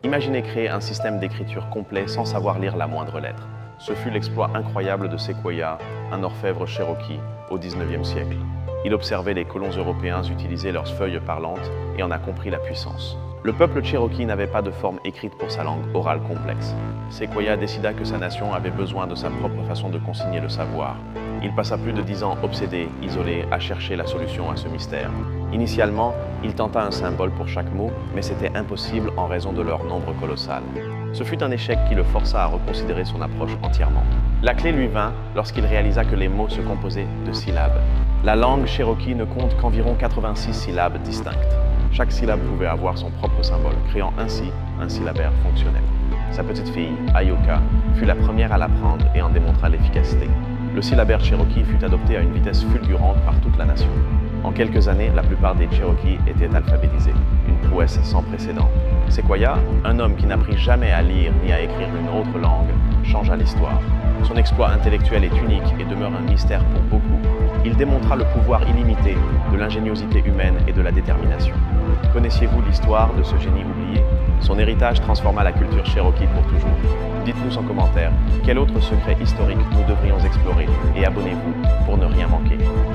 Imaginez créer un système d'écriture complet sans savoir lire la moindre lettre. Ce fut l'exploit incroyable de Sequoyah, un orfèvre cherokee, au XIXe siècle. Il observait les colons européens utiliser leurs feuilles parlantes et en a compris la puissance. Le peuple cherokee n'avait pas de forme écrite pour sa langue orale complexe. Sequoyah décida que sa nation avait besoin de sa propre façon de consigner le savoir. Il passa plus de 10 ans obsédé, isolé, à chercher la solution à ce mystère. Initialement, il tenta un symbole pour chaque mot, mais c'était impossible en raison de leur nombre colossal. Ce fut un échec qui le força à reconsidérer son approche entièrement. La clé lui vint lorsqu'il réalisa que les mots se composaient de syllabes. La langue cherokee ne compte qu'environ 86 syllabes distinctes. Chaque syllabe pouvait avoir son propre symbole, créant ainsi un syllabaire fonctionnel. Sa petite fille, Ayoka, fut la première à l'apprendre et en démontra l'efficacité. Le syllabaire cherokee fut adopté à une vitesse fulgurante par toute la nation. En quelques années, la plupart des Cherokees étaient alphabétisés, une prouesse sans précédent. Sequoyah, un homme qui n'apprit jamais à lire ni à écrire une autre langue, changea l'histoire. Son exploit intellectuel est unique et demeure un mystère pour beaucoup. Il démontra le pouvoir illimité de l'ingéniosité humaine et de la détermination. Connaissiez-vous l'histoire de ce génie oublié? Son héritage transforma la culture cherokee pour toujours. Dites-nous en commentaire quel autre secret historique nous devrions explorer et abonnez-vous pour ne rien manquer.